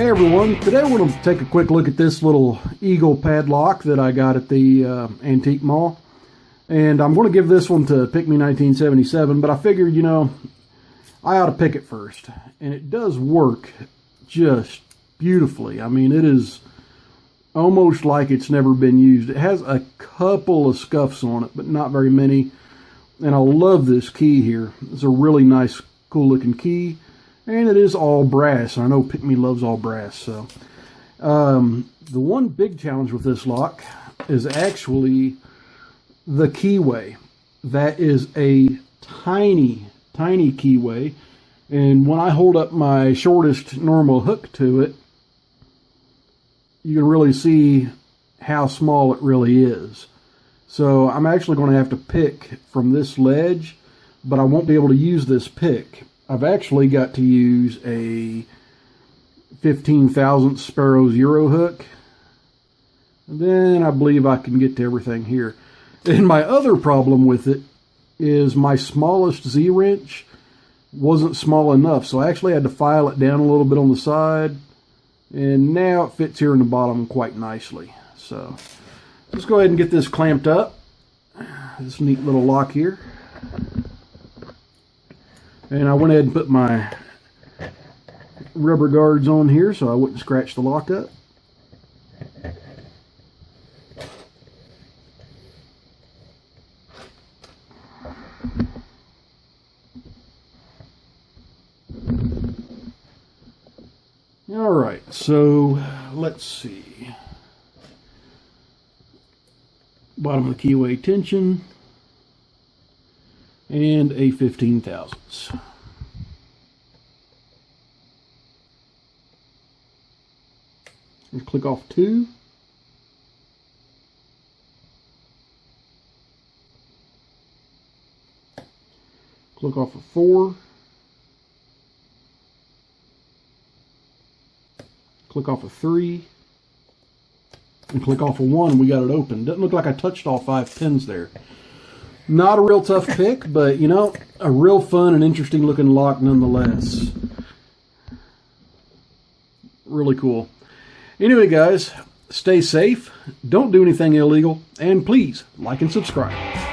Hey everyone, today we're going to take a quick look at this little Eagle padlock that I got at the antique mall. And I'm going to give this one to Pick Me 1977, but I figured, you know, I ought to pick it first. And it does work just beautifully. I mean, it is almost like it's never been used. It has a couple of scuffs on it, but not very many. And I love this key here. It's a really nice, cool looking key. And it is all brass. I know Pick Me loves all brass. So the one big challenge with this lock is actually the keyway. That is a tiny, tiny keyway. And when I hold up my shortest normal hook to it, you can really see how small it really is. So I'm actually going to have to pick from this ledge, but I won't be able to use this pick. I've actually got to use a 15,000th Sparrow's Euro hook. And then I believe I can get to everything here. And my other problem with it is my smallest Z-wrench wasn't small enough. So I actually had to file it down a little bit on the side. And now it fits here in the bottom quite nicely. So let's go ahead and get this clamped up. This neat little lock here. And I went ahead and put my rubber guards on here so I wouldn't scratch the lock up. Alright, so let's see. Bottom of the keyway tension. And a 15 thousandths. And click off 2. Click off of 4. Click off of 3. And click off of 1. We got it open. Doesn't look like I touched all 5 pins there. Not a real tough pick, but, you know, a real fun and interesting looking lock nonetheless. Really cool. Anyway, guys, stay safe, don't do anything illegal, and please like and subscribe.